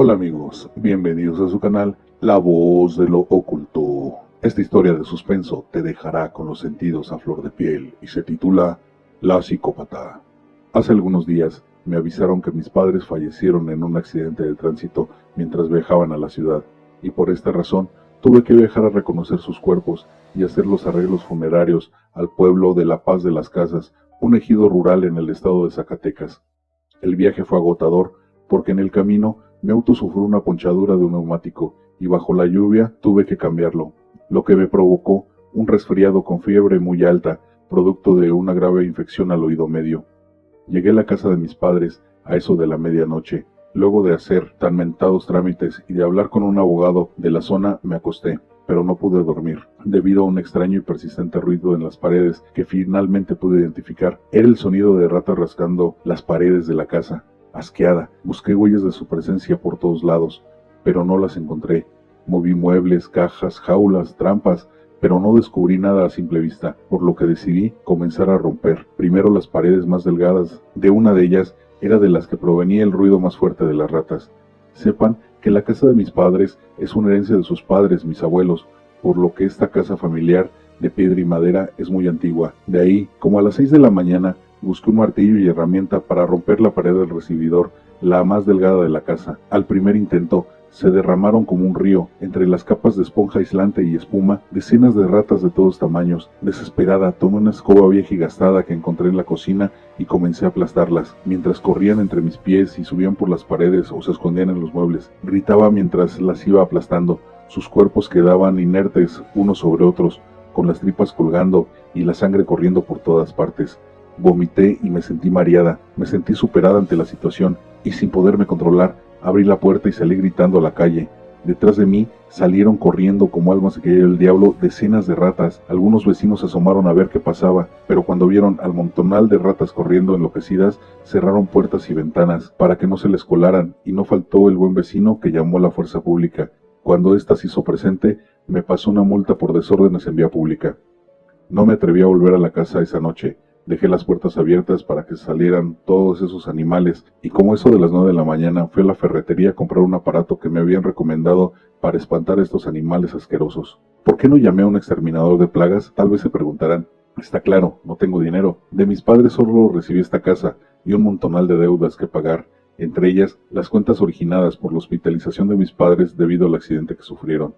Hola amigos, bienvenidos a su canal La Voz de lo Oculto. Esta historia de suspenso te dejará con los sentidos a flor de piel y se titula La Psicópata. Hace algunos días me avisaron que mis padres fallecieron en un accidente de tránsito mientras viajaban a la ciudad, y por esta razón tuve que viajar a reconocer sus cuerpos y hacer los arreglos funerarios al pueblo de La Paz de las Casas, un ejido rural en el estado de Zacatecas. El viaje fue agotador porque en el camino mi auto sufrió una ponchadura de un neumático y bajo la lluvia tuve que cambiarlo, lo que me provocó un resfriado con fiebre muy alta, producto de una grave infección al oído medio. Llegué a la casa de mis padres a eso de la medianoche. Luego de hacer tan mentados trámites y de hablar con un abogado de la zona, me acosté, pero no pude dormir, debido a un extraño y persistente ruido en las paredes que finalmente pude identificar. Era el sonido de ratas rascando las paredes de la casa. Asqueada, busqué huellas de su presencia por todos lados, pero no las encontré. Moví muebles, cajas, jaulas, trampas, pero no descubrí nada a simple vista, por lo que decidí comenzar a romper. Primero las paredes más delgadas. De una de ellas era de las que provenía el ruido más fuerte de las ratas. Sepan que la casa de mis padres es una herencia de sus padres, mis abuelos, por lo que esta casa familiar de piedra y madera es muy antigua. De ahí, como a las 6 de la mañana, busqué un martillo y herramienta para romper la pared del recibidor, la más delgada de la casa. Al primer intento, se derramaron como un río, entre las capas de esponja aislante y espuma, decenas de ratas de todos tamaños. Desesperada, tomé una escoba vieja y gastada que encontré en la cocina y comencé a aplastarlas, mientras corrían entre mis pies y subían por las paredes o se escondían en los muebles. Gritaba mientras las iba aplastando. Sus cuerpos quedaban inertes unos sobre otros, con las tripas colgando y la sangre corriendo por todas partes. Vomité y me sentí mareada. Me sentí superada ante la situación y sin poderme controlar, abrí la puerta y salí gritando a la calle. Detrás de mí salieron corriendo como almas que quería el diablo decenas de ratas. Algunos vecinos se asomaron a ver qué pasaba, pero cuando vieron al montonal de ratas corriendo enloquecidas, cerraron puertas y ventanas para que no se les colaran, y no faltó el buen vecino que llamó a la fuerza pública. Cuando ésta se hizo presente, me pasó una multa por desórdenes en vía pública. No me atreví a volver a la casa esa noche. Dejé las puertas abiertas para que salieran todos esos animales, y como eso de las 9 de la mañana fui a la ferretería a comprar un aparato que me habían recomendado para espantar a estos animales asquerosos. ¿Por qué no llamé a un exterminador de plagas? Tal vez se preguntarán. Está claro, no tengo dinero. De mis padres solo recibí esta casa y un montonal de deudas que pagar, entre ellas las cuentas originadas por la hospitalización de mis padres debido al accidente que sufrieron.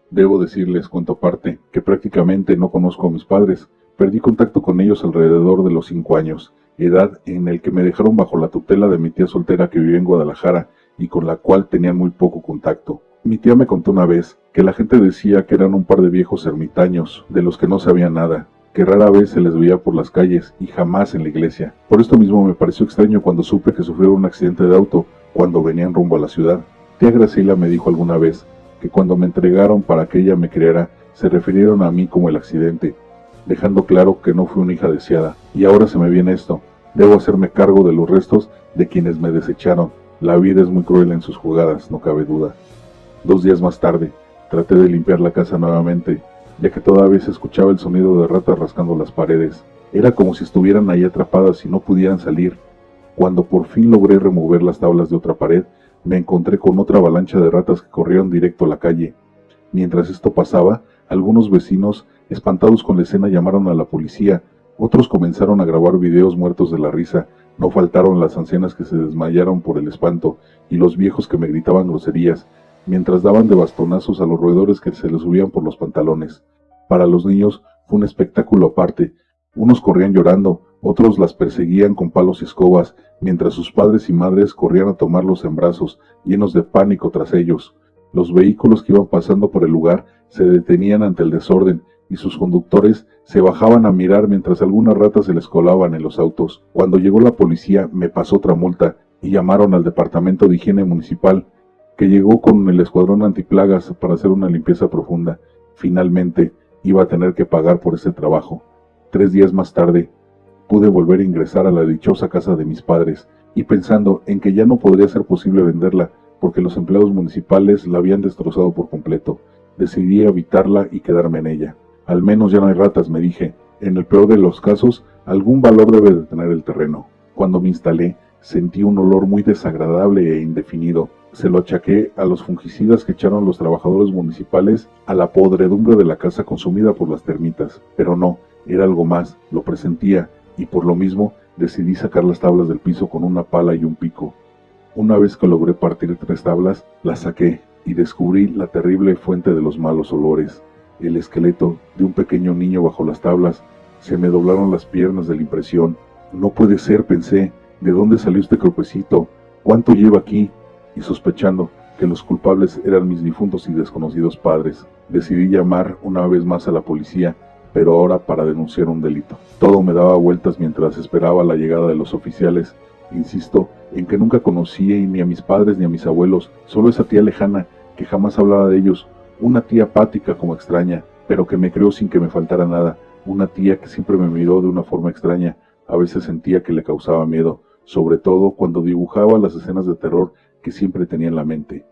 Debo decirles, cuento aparte, que prácticamente no conozco a mis padres. Perdí contacto con ellos alrededor de los 5 años, edad en el que me dejaron bajo la tutela de mi tía soltera que vivía en Guadalajara y con la cual tenían muy poco contacto. Mi tía me contó una vez que la gente decía que eran un par de viejos ermitaños, de los que no sabían nada, que rara vez se les veía por las calles y jamás en la iglesia. Por esto mismo me pareció extraño cuando supe que sufrieron un accidente de auto cuando venían rumbo a la ciudad. Tía Graciela me dijo alguna vez que cuando me entregaron para que ella me criara, se refirieron a mí como el accidente, dejando claro que no fui una hija deseada. Y ahora se me viene esto. Debo hacerme cargo de los restos de quienes me desecharon. La vida es muy cruel en sus jugadas, no cabe duda. 2 días más tarde, traté de limpiar la casa nuevamente, ya que todavía se escuchaba el sonido de ratas rascando las paredes. Era como si estuvieran ahí atrapadas y no pudieran salir. Cuando por fin logré remover las tablas de otra pared, me encontré con otra avalancha de ratas que corrieron directo a la calle. Mientras esto pasaba, algunos vecinos, espantados con la escena, llamaron a la policía. Otros comenzaron a grabar videos muertos de la risa. No faltaron las ancianas que se desmayaron por el espanto y los viejos que me gritaban groserías, mientras daban de bastonazos a los roedores que se les subían por los pantalones. Para los niños fue un espectáculo aparte. Unos corrían llorando, otros las perseguían con palos y escobas, mientras sus padres y madres corrían a tomarlos en brazos, llenos de pánico tras ellos. Los vehículos que iban pasando por el lugar se detenían ante el desorden y sus conductores se bajaban a mirar mientras algunas ratas se les colaban en los autos. Cuando llegó la policía me pasó otra multa y llamaron al departamento de higiene municipal, que llegó con el escuadrón antiplagas para hacer una limpieza profunda. Finalmente iba a tener que pagar por ese trabajo. 3 días más tarde pude volver a ingresar a la dichosa casa de mis padres, y pensando en que ya no podría ser posible venderla porque los empleados municipales la habían destrozado por completo, decidí habitarla y quedarme en ella. Al menos ya no hay ratas, me dije. En el peor de los casos, algún valor debe de tener el terreno. Cuando me instalé, sentí un olor muy desagradable e indefinido. se lo achaqué a los fungicidas que echaron los trabajadores municipales a la podredumbre de la casa consumida por las termitas, pero no, era algo más, lo presentía, y por lo mismo decidí sacar las tablas del piso con una pala y un pico. Una vez que logré partir 3 tablas, las saqué y descubrí la terrible fuente de los malos olores, el esqueleto de un pequeño niño bajo las tablas. Se me doblaron las piernas de la impresión. No puede ser, pensé, ¿de dónde salió este cuerpecito? ¿Cuánto lleva aquí? Y sospechando que los culpables eran mis difuntos y desconocidos padres, decidí llamar una vez más a la policía, pero ahora para denunciar un delito. Todo me daba vueltas mientras esperaba la llegada de los oficiales. Insisto en que nunca conocí ni a mis padres ni a mis abuelos, solo esa tía lejana que jamás hablaba de ellos, una tía apática como extraña, pero que me creó sin que me faltara nada, una tía que siempre me miró de una forma extraña. A veces sentía que le causaba miedo, sobre todo cuando dibujaba las escenas de terror que siempre tenía en la mente.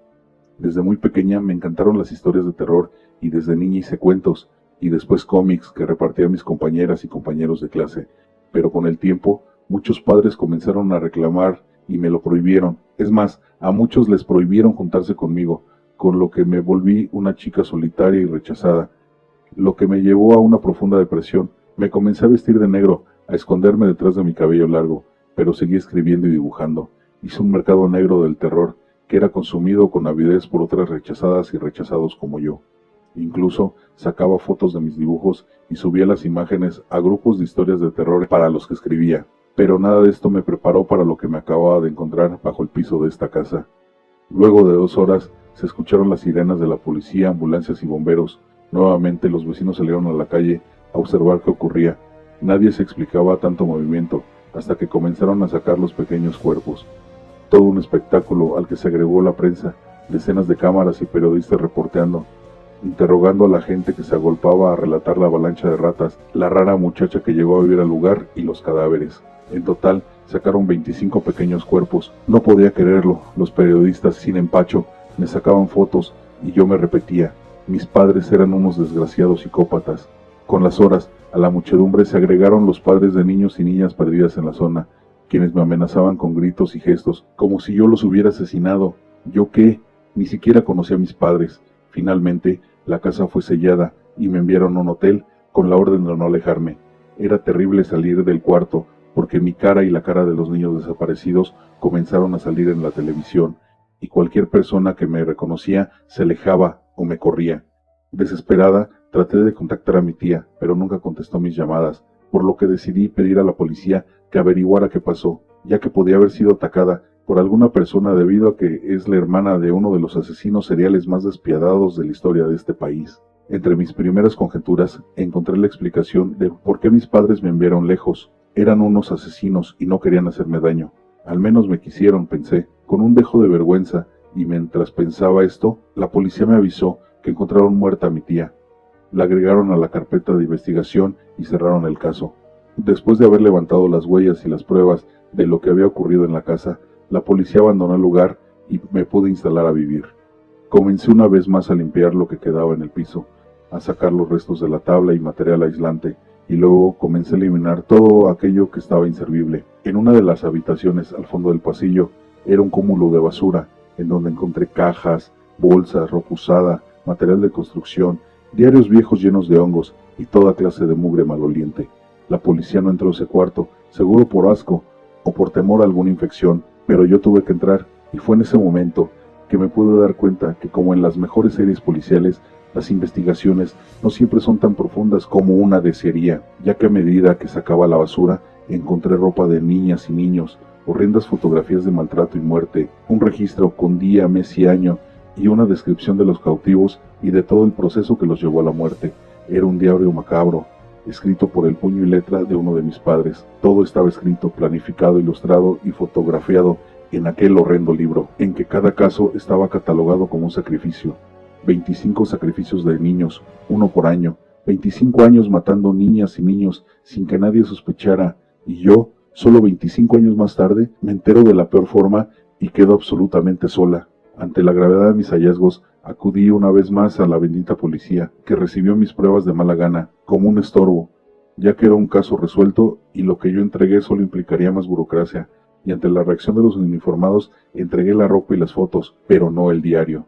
Desde muy pequeña me encantaron las historias de terror y desde niña hice cuentos y después cómics que repartía a mis compañeras y compañeros de clase, pero con el tiempo muchos padres comenzaron a reclamar y me lo prohibieron. Es más, a muchos les prohibieron juntarse conmigo, con lo que me volví una chica solitaria y rechazada, lo que me llevó a una profunda depresión. Me comencé a vestir de negro, a esconderme detrás de mi cabello largo, pero seguí escribiendo y dibujando. Hice un mercado negro del terror, que era consumido con avidez por otras rechazadas y rechazados como yo. Incluso sacaba fotos de mis dibujos y subía las imágenes a grupos de historias de terror para los que escribía. Pero nada de esto me preparó para lo que me acababa de encontrar bajo el piso de esta casa. Luego de 2 horas se escucharon las sirenas de la policía, ambulancias y bomberos. Nuevamente los vecinos salieron a la calle a observar qué ocurría. Nadie se explicaba tanto movimiento, hasta que comenzaron a sacar los pequeños cuerpos. Todo un espectáculo al que se agregó la prensa, decenas de cámaras y periodistas reporteando, interrogando a la gente que se agolpaba a relatar la avalancha de ratas, la rara muchacha que llegó a vivir al lugar y los cadáveres. En total, sacaron 25 pequeños cuerpos. No podía creerlo. Los periodistas, sin empacho, me sacaban fotos y yo me repetía: mis padres eran unos desgraciados psicópatas. Con las horas, a la muchedumbre se agregaron los padres de niños y niñas perdidas en la zona, quienes me amenazaban con gritos y gestos, como si yo los hubiera asesinado. ¿Yo qué? Ni siquiera conocía a mis padres. Finalmente, la casa fue sellada y me enviaron a un hotel con la orden de no alejarme. Era terrible salir del cuarto, porque mi cara y la cara de los niños desaparecidos comenzaron a salir en la televisión, y cualquier persona que me reconocía se alejaba o me corría. Desesperada, traté de contactar a mi tía, pero nunca contestó mis llamadas, por lo que decidí pedir a la policía que averiguara qué pasó, ya que podía haber sido atacada por alguna persona debido a que es la hermana de uno de los asesinos seriales más despiadados de la historia de este país. Entre mis primeras conjeturas encontré la explicación de por qué mis padres me enviaron lejos. Eran unos asesinos y no querían hacerme daño. Al menos me quisieron, pensé, con un dejo de vergüenza, y mientras pensaba esto, la policía me avisó que encontraron muerta a mi tía. La agregaron a la carpeta de investigación y cerraron el caso. Después de haber levantado las huellas y las pruebas de lo que había ocurrido en la casa, la policía abandonó el lugar y me pude instalar a vivir. Comencé una vez más a limpiar lo que quedaba en el piso, a sacar los restos de la tabla y material aislante, y luego comencé a eliminar todo aquello que estaba inservible. En una de las habitaciones al fondo del pasillo era un cúmulo de basura, en donde encontré cajas, bolsas, ropa usada, material de construcción, diarios viejos llenos de hongos y toda clase de mugre maloliente. La policía no entró a ese cuarto, seguro por asco o por temor a alguna infección, pero yo tuve que entrar, y fue en ese momento que me pude dar cuenta que, como en las mejores series policiales, las investigaciones no siempre son tan profundas como una desearía, ya que a medida que sacaba la basura, encontré ropa de niñas y niños, horrendas fotografías de maltrato y muerte, un registro con día, mes y año, y una descripción de los cautivos y de todo el proceso que los llevó a la muerte. Era un diario macabro, escrito por el puño y letra de uno de mis padres. Todo estaba escrito, planificado, ilustrado y fotografiado en aquel horrendo libro, en que cada caso estaba catalogado como un sacrificio. 25 sacrificios de niños, uno por año, 25 años matando niñas y niños sin que nadie sospechara, y yo, solo 25 años más tarde, me entero de la peor forma y quedo absolutamente sola. Ante la gravedad de mis hallazgos, acudí una vez más a la bendita policía, que recibió mis pruebas de mala gana, como un estorbo, ya que era un caso resuelto y lo que yo entregué solo implicaría más burocracia. y ante la reacción de los uniformados entregué la ropa y las fotos, pero no el diario.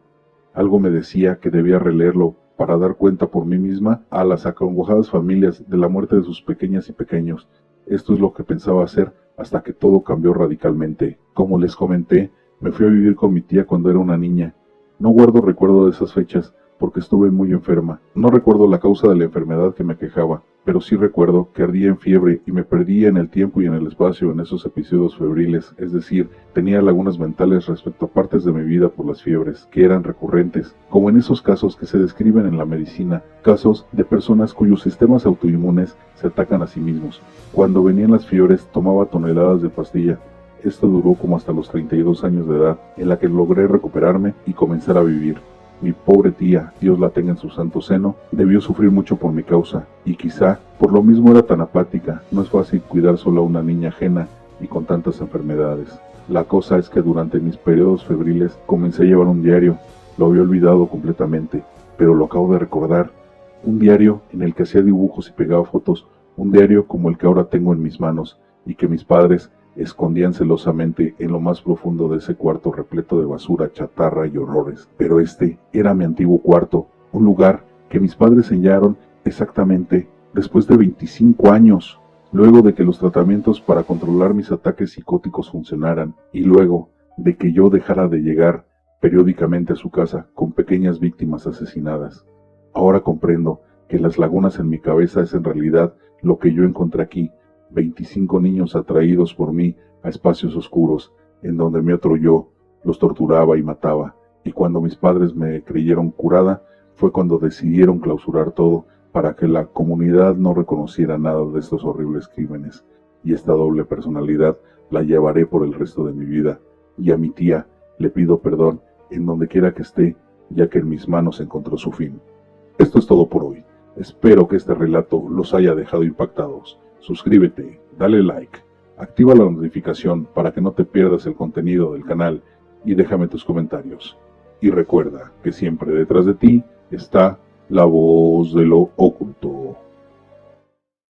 Algo me decía que debía releerlo para dar cuenta por mí misma a las acongojadas familias de la muerte de sus pequeñas y pequeños. Esto es lo que pensaba hacer hasta que todo cambió radicalmente. Como les comenté, me fui a vivir con mi tía cuando era una niña. No guardo recuerdo de esas fechas porque estuve muy enferma. No recuerdo la causa de la enfermedad que me quejaba, pero sí recuerdo que ardía en fiebre y me perdía en el tiempo y en el espacio en esos episodios febriles, es decir, tenía lagunas mentales respecto a partes de mi vida por las fiebres, que eran recurrentes, como en esos casos que se describen en la medicina, casos de personas cuyos sistemas autoinmunes se atacan a sí mismos. Cuando venían las fiebres tomaba toneladas de pastilla. Esto duró como hasta los 32 años de edad, en la que logré recuperarme y comenzar a vivir. Mi pobre tía, Dios la tenga en su santo seno, debió sufrir mucho por mi causa, y quizá por lo mismo era tan apática. No es fácil cuidar solo a una niña ajena y con tantas enfermedades. La cosa es que durante mis periodos febriles comencé a llevar un diario. Lo había olvidado completamente, pero lo acabo de recordar. Un diario en el que hacía dibujos y pegaba fotos, un diario como el que ahora tengo en mis manos, y que mis padres escondían celosamente en lo más profundo de ese cuarto repleto de basura, chatarra y horrores. Pero este era mi antiguo cuarto, un lugar que mis padres sellaron exactamente después de 25 años, luego de que los tratamientos para controlar mis ataques psicóticos funcionaran, y luego de que yo dejara de llegar periódicamente a su casa con pequeñas víctimas asesinadas. Ahora comprendo que las lagunas en mi cabeza es en realidad lo que yo encontré aquí, 25 niños atraídos por mí a espacios oscuros, en donde mi otro yo los torturaba y mataba, y cuando mis padres me creyeron curada, fue cuando decidieron clausurar todo para que la comunidad no reconociera nada de estos horribles crímenes, y esta doble personalidad la llevaré por el resto de mi vida, y a mi tía le pido perdón en donde quiera que esté, ya que en mis manos encontró su fin. Esto es todo por hoy. Espero que este relato los haya dejado impactados. Suscríbete, dale like, activa la notificación para que no te pierdas el contenido del canal y déjame tus comentarios. Y recuerda que siempre detrás de ti está la voz de lo oculto.